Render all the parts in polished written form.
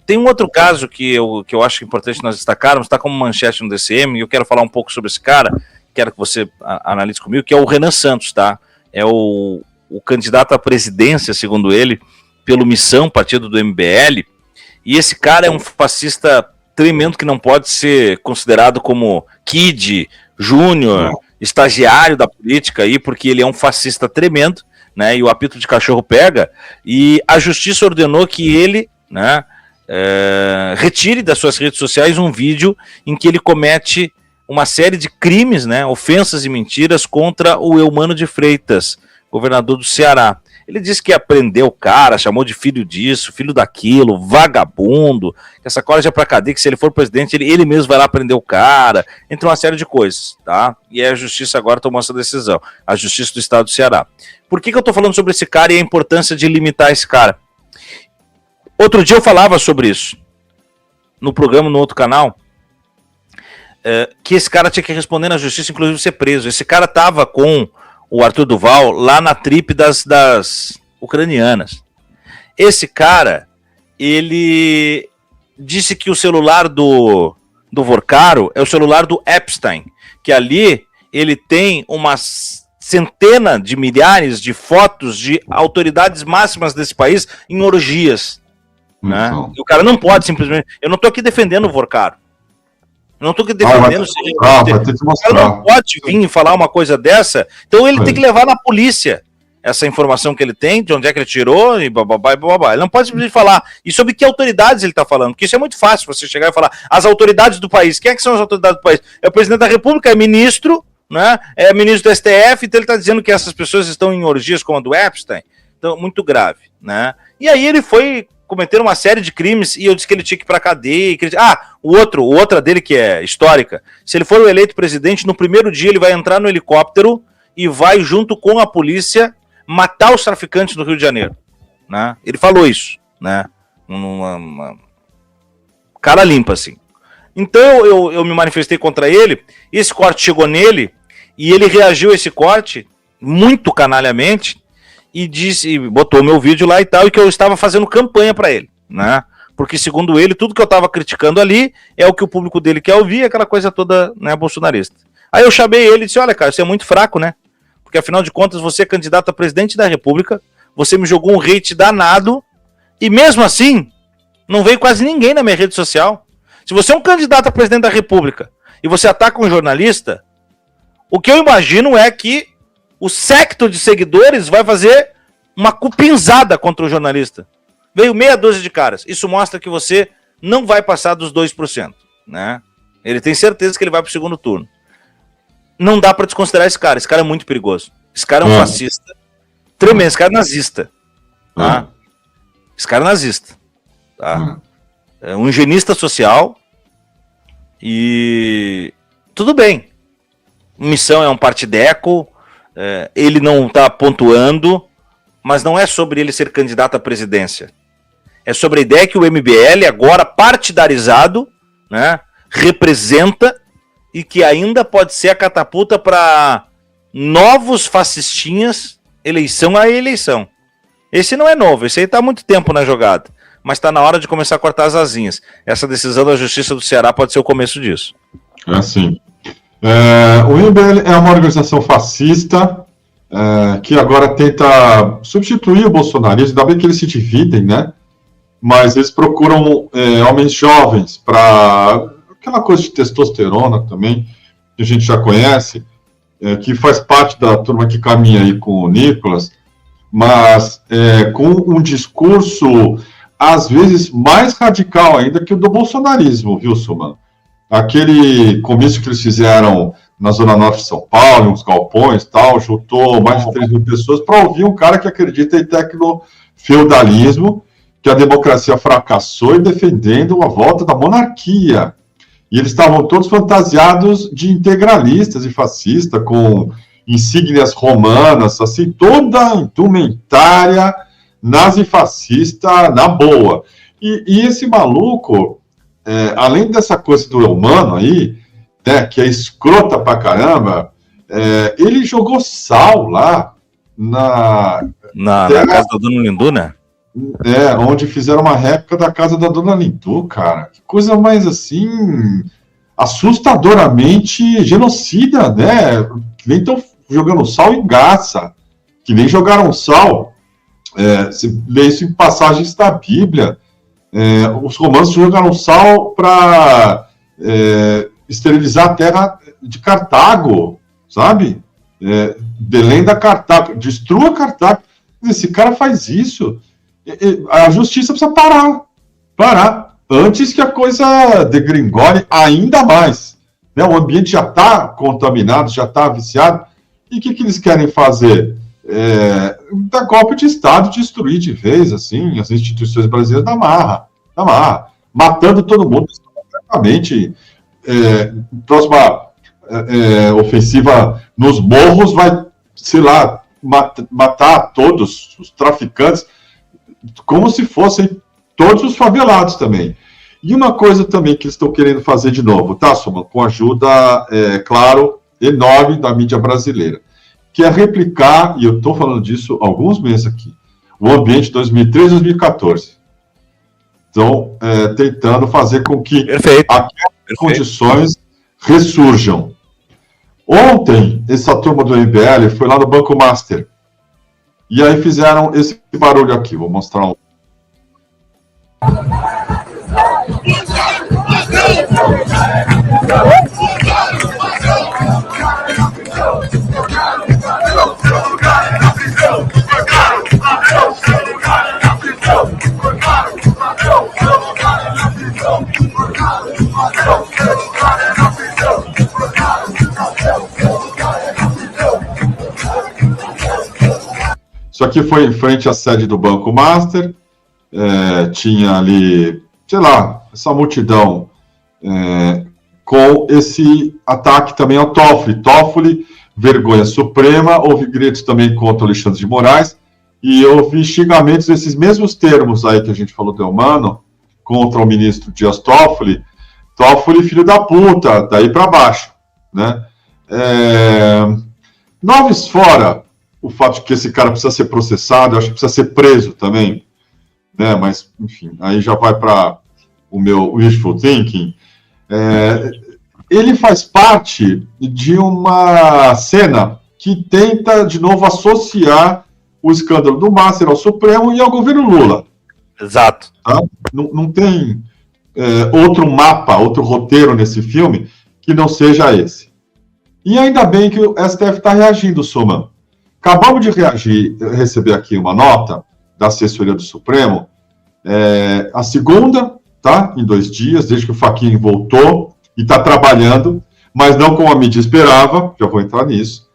Tem um outro caso que eu acho importante nós destacarmos, está como manchete no DCM, e eu quero falar um pouco sobre esse cara, quero que você analise comigo, que é o Renan Santos, tá? É o candidato à presidência, segundo ele, pelo Missão, partido do MBL, e esse cara é um fascista tremendo que não pode ser considerado como kid, júnior, estagiário da política aí, porque ele é um fascista tremendo, né, e o apito de cachorro pega, e a justiça ordenou que ele, né, retire das suas redes sociais um vídeo em que ele comete uma série de crimes, né, ofensas e mentiras contra o Eumano de Freitas, governador do Ceará. Ele disse que ia prender o cara, chamou de filho disso, filho daquilo, vagabundo, que essa cola já é pra cadeia, que se ele for presidente, ele mesmo vai lá prender o cara, entre uma série de coisas, tá? E a justiça agora tomou essa decisão, a justiça do estado do Ceará. Por que eu tô falando sobre esse cara e a importância de limitar esse cara? Outro dia eu falava sobre isso, no programa, no outro canal, que esse cara tinha que responder na justiça, inclusive ser preso. Esse cara tava com o Arthur Duval lá na trip das ucranianas. Esse cara, ele disse que o celular do Vorcaro é o celular do Epstein, que ali ele tem uma centena de milhares de fotos de autoridades máximas desse país em orgias. Né? E o cara não pode simplesmente... Eu não estou aqui defendendo o Vorcaro. Eu não estou aqui defendendo... O cara não pode vir e falar uma coisa dessa, então ele tem que levar na polícia essa informação que ele tem, de onde é que ele tirou, e bababá, e bababá. Ele não pode simplesmente falar. E sobre que autoridades ele está falando, porque isso é muito fácil, você chegar e falar as autoridades do país. Quem é que são as autoridades do país? É o presidente da República, é ministro, né? É ministro do STF, então ele está dizendo que essas pessoas estão em orgias como a do Epstein. Então, muito grave, né? E aí ele foi cometer uma série de crimes, e eu disse que ele tinha que ir pra cadeia. Outra dele que é histórica. Se ele for eleito presidente, no primeiro dia ele vai entrar no helicóptero e vai, junto com a polícia, matar os traficantes do Rio de Janeiro. Né? Ele falou isso, né? Cara limpa, assim. Então eu me manifestei contra ele, esse corte chegou nele, e ele reagiu a esse corte, muito canalhamente, e disse, botou meu vídeo lá e tal, e que eu estava fazendo campanha para ele, né? Porque, segundo ele, tudo que eu estava criticando ali é o que o público dele quer ouvir, aquela coisa toda, né, bolsonarista. Aí eu chamei ele e disse, olha, cara, você é muito fraco, né? Porque, afinal de contas, você é candidato a presidente da República, você me jogou um hate danado, e mesmo assim, não veio quase ninguém na minha rede social. Se você é um candidato a presidente da República e você ataca um jornalista, o que eu imagino é que o séquito de seguidores vai fazer uma cupinzada contra o jornalista. Veio meia dúzia de caras. Isso mostra que você não vai passar dos 2%. Né? Ele tem certeza que ele vai para o segundo turno. Não dá para desconsiderar esse cara. Esse cara é muito perigoso. Esse cara é um fascista tremendo. Esse cara é nazista. Tá? Esse cara é nazista. Tá? É um higienista social. E tudo bem. Missão é um partideco. Ele não está pontuando, mas não é sobre ele ser candidato à presidência. É sobre a ideia que o MBL, agora partidarizado, né, representa e que ainda pode ser a catapulta para novos fascistinhas, eleição a eleição. Esse não é novo, esse aí está há muito tempo na jogada, mas está na hora de começar a cortar as asinhas. Essa decisão da Justiça do Ceará pode ser o começo disso. É assim. O MBL é uma organização fascista que agora tenta substituir o bolsonarismo. Ainda bem que eles se dividem, né? Mas eles procuram homens jovens para aquela coisa de testosterona também, que a gente já conhece, que faz parte da turma que caminha aí com o Nicolas, mas com um discurso, às vezes, mais radical ainda que o do bolsonarismo, viu, Suman? Aquele comício que eles fizeram na Zona Norte de São Paulo, uns galpões e tal, juntou mais de 3 mil pessoas para ouvir um cara que acredita em tecnofeudalismo, que a democracia fracassou e defendendo a volta da monarquia. E eles estavam todos fantasiados de integralistas e fascistas, com insígnias romanas, assim, toda indumentária nazifascista na boa. E esse maluco... além dessa coisa do humano aí, né, que é escrota pra caramba, ele jogou sal lá na casa da Dona Linduna? onde fizeram uma réplica da casa da Dona Lindu, cara. Que coisa mais, assim, assustadoramente genocida, né? Que nem estão jogando sal em Gaza, que nem jogaram sal. Se lê isso em passagens da Bíblia. Os romanos jogaram sal para esterilizar a terra de Cartago, sabe? Belém da Cartago, destrua Cartago. Esse cara faz isso, a justiça precisa parar, antes que a coisa degringole ainda mais, né? O ambiente já está contaminado, já está viciado, e o que eles querem fazer? Dar golpe de Estado, destruir de vez, assim, as instituições brasileiras da marra, matando todo mundo, completamente. Próxima ofensiva nos morros vai, sei lá, matar todos os traficantes, como se fossem todos os favelados também. E uma coisa também que eles estão querendo fazer de novo, tá, Soma? Com ajuda, claro, enorme da mídia brasileira, que é replicar, e eu estou falando disso há alguns meses aqui, o ambiente 2013 2014. Então, tentando fazer com que aquelas condições ressurjam. Ontem, essa turma do MBL foi lá no Banco Master. E aí fizeram esse barulho aqui. Vou mostrar um. Isso aqui foi em frente à sede do Banco Master, tinha ali, sei lá, essa multidão com esse ataque também ao Toffoli. Toffoli, vergonha suprema, houve gritos também contra o Alexandre de Moraes, e houve xingamentos desses mesmos termos aí que a gente falou do Eumano, contra o ministro Dias Toffoli, filho da puta, daí para baixo, né? Noves fora o fato de que esse cara precisa ser processado, eu acho que precisa ser preso também, né? Mas, enfim, aí já vai para o meu wishful thinking. Ele faz parte de uma cena que tenta, de novo, associar o escândalo do Master ao Supremo e ao governo Lula. Exato. Tá? Não tem outro mapa, outro roteiro nesse filme que não seja esse. E ainda bem que o STF está reagindo, Soma. Acabamos de receber aqui uma nota da assessoria do Supremo, a segunda, tá? Em 2 dias, desde que o Fachin voltou e está trabalhando, mas não como a mídia esperava, já vou entrar nisso.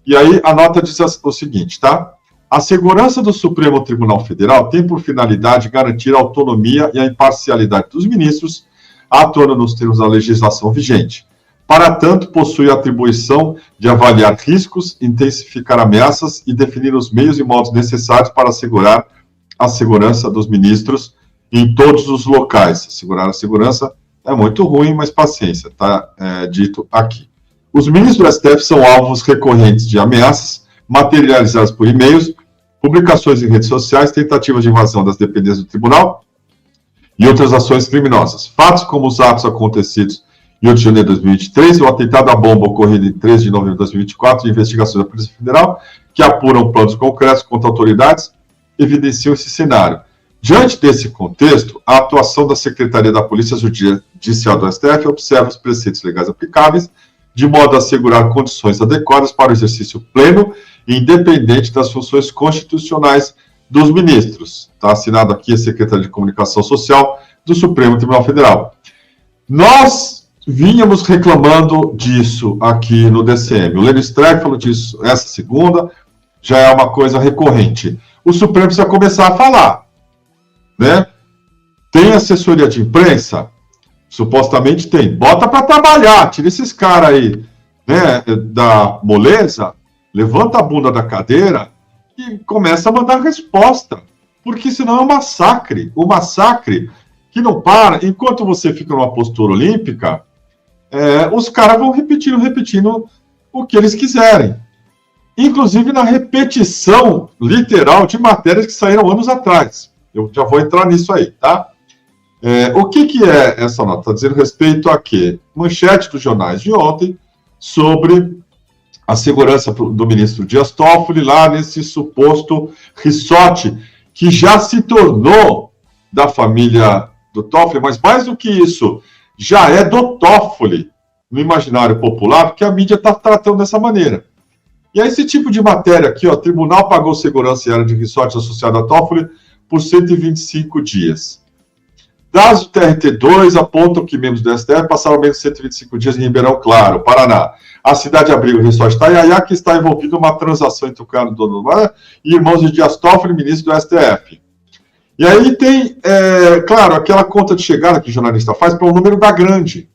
E aí a nota diz o seguinte, tá? A segurança do Supremo Tribunal Federal tem por finalidade garantir a autonomia e a imparcialidade dos ministros, atuando nos termos da legislação vigente. Para tanto, possui a atribuição de avaliar riscos, intensificar ameaças e definir os meios e modos necessários para assegurar a segurança dos ministros em todos os locais. Assegurar a segurança é muito ruim, mas paciência, está dito aqui. Os ministros do STF são alvos recorrentes de ameaças, materializadas por e-mails, publicações em redes sociais, tentativas de invasão das dependências do tribunal e outras ações criminosas. Fatos como os atos acontecidos em 8 de janeiro de 2023, o atentado à bomba ocorrido em 13 de novembro de 2024, e investigações da Polícia Federal, que apuram planos concretos contra autoridades, evidenciam esse cenário. Diante desse contexto, a atuação da Secretaria da Polícia Judicial do STF observa os preceitos legais aplicáveis, de modo a assegurar condições adequadas para o exercício pleno e independente das funções constitucionais dos ministros. Está assinado aqui a Secretaria de Comunicação Social do Supremo Tribunal Federal. Nós vínhamos reclamando disso aqui no DCM. O Lênin Streck falou disso essa segunda, já é uma coisa recorrente. O Supremo precisa começar a falar, né? Tem assessoria de imprensa? Supostamente tem. Bota para trabalhar, tira esses caras aí, né, da moleza, levanta a bunda da cadeira e começa a mandar resposta, porque senão é um massacre que não para. Enquanto você fica numa postura olímpica, os caras vão repetindo o que eles quiserem. Inclusive na repetição literal de matérias que saíram anos atrás. Eu já vou entrar nisso aí, tá? O que é essa nota? Está dizendo respeito a quê? Manchete dos jornais de ontem sobre a segurança do ministro Dias Toffoli lá nesse suposto resort que já se tornou da família do Toffoli, mas mais do que isso, já é do Toffoli no imaginário popular, porque a mídia está tratando dessa maneira. E aí esse tipo de matéria aqui, ó, tribunal pagou segurança e área de resort associada a Toffoli por 125 dias. Dados do TRT2 apontam que membros do STF passaram menos de 125 dias em Ribeirão Claro, Paraná. A cidade abriga o resort Itaiaia, que está envolvido numa transação entre o cara do dono e irmãos de Dias Toffoli, ministro do STF. E aí tem, claro, aquela conta de chegada que o jornalista faz para o número da grande.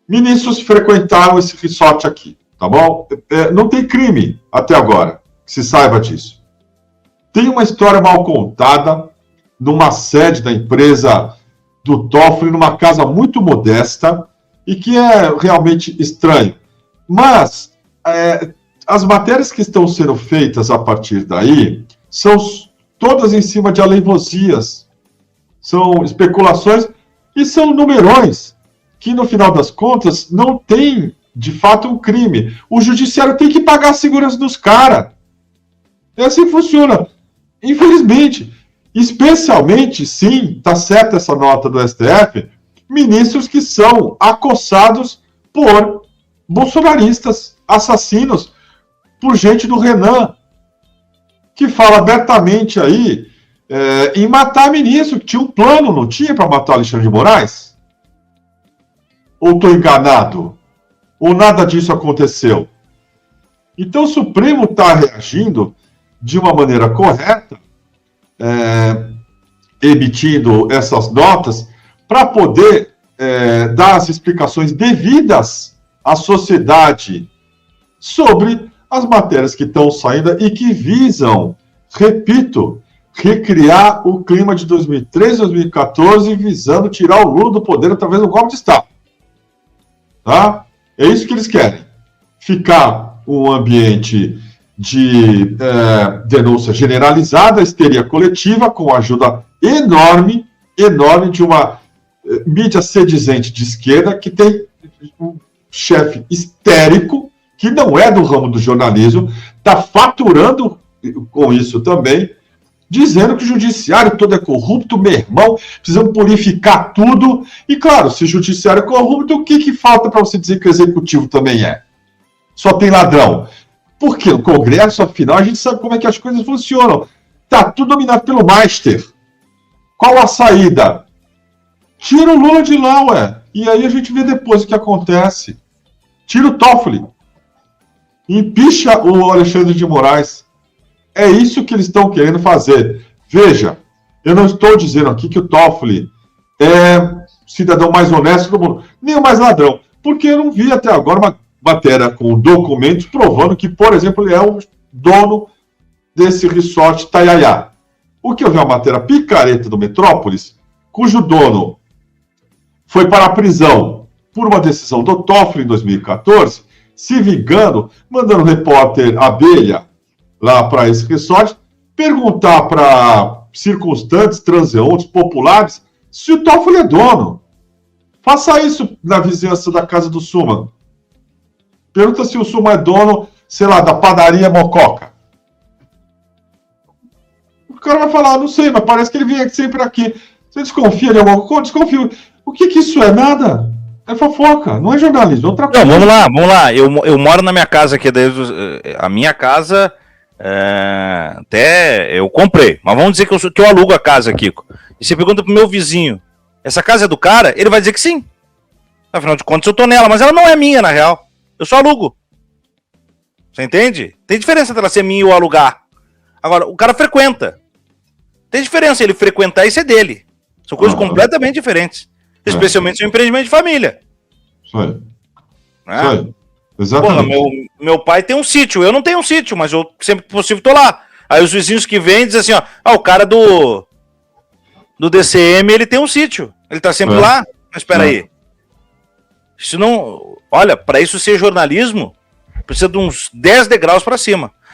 Ministros frequentaram esse resort aqui, tá bom? Não tem crime até agora, que se saiba disso. Tem uma história mal contada numa sede da empresa do Toffoli, numa casa muito modesta, e que é realmente estranho. Mas as matérias que estão sendo feitas a partir daí são todas em cima de aleivosias, são especulações e são numerões que, no final das contas, não tem, de fato, um crime. O judiciário tem que pagar a segurança dos caras. É assim que funciona. Infelizmente. Especialmente, sim, está certa essa nota do STF, ministros que são acossados por bolsonaristas, assassinos, por gente do Renan, que fala abertamente aí em matar ministro, que tinha um plano, não tinha, para matar Alexandre de Moraes? Ou estou enganado? Ou nada disso aconteceu? Então o Supremo está reagindo de uma maneira correta, emitindo essas notas para poder dar as explicações devidas à sociedade sobre as matérias que estão saindo e que visam, repito, recriar o clima de 2013, 2014, visando tirar o Lula do poder através do golpe de Estado. Tá? É isso que eles querem. Ficar um ambiente de denúncia generalizada, histeria coletiva, com a ajuda enorme de uma mídia sedizente de esquerda que tem um chefe histérico, que não é do ramo do jornalismo, está faturando com isso também, dizendo que o judiciário todo é corrupto, meu irmão, precisamos purificar tudo. E claro, se o judiciário é corrupto, o que falta para você dizer que o executivo também é? Só tem ladrão. Porque no Congresso, afinal, a gente sabe como é que as coisas funcionam. Está tudo dominado pelo Master. Qual a saída? Tira o Lula de lá, ué. E aí a gente vê depois o que acontece. Tira o Toffoli. Empicha o Alexandre de Moraes. É isso que eles estão querendo fazer. Veja, eu não estou dizendo aqui que o Toffoli é o cidadão mais honesto do mundo, nem o mais ladrão. Porque eu não vi até agora uma matéria com documentos provando que, por exemplo, ele é o dono desse resort Itaiaia. O que eu vi uma matéria picareta do Metrópolis, cujo dono foi para a prisão por uma decisão do Toffoli em 2014, se vingando, mandando o repórter Abelha lá para esse resort perguntar para circunstantes, transeuntes, populares, se o Toffoli é dono. Faça isso na vizinhança da casa do Suman. Pergunta se o Suman é dono, sei lá, da padaria Mococa. O cara vai falar, não sei, mas parece que ele vem sempre aqui. Você desconfia de alguma coisa? Desconfio. O que isso é? Nada. É fofoca, não é jornalismo, é outra coisa. Não, vamos lá. Eu moro na minha casa aqui, a minha casa até eu comprei, mas vamos dizer que eu alugo a casa, Kiko. E você pergunta pro meu vizinho, essa casa é do cara? Ele vai dizer que sim. Afinal de contas eu tô nela, mas ela não é minha, na real. Eu só alugo. Você entende? Tem diferença entre ela ser minha ou alugar. Agora, o cara frequenta. Tem diferença ele frequentar e ser dele. São coisas completamente diferentes. Especialmente se é um empreendimento de família. Isso aí. Né? Isso aí. Exatamente. Porra, meu pai tem um sítio. Eu não tenho um sítio, mas eu sempre que possível tô lá. Aí os vizinhos que vêm dizem assim, ó, o cara do DCM, ele tem um sítio. Ele tá sempre lá. Mas espera aí. Isso não... Olha, para isso ser jornalismo, precisa de uns 10 degraus para cima.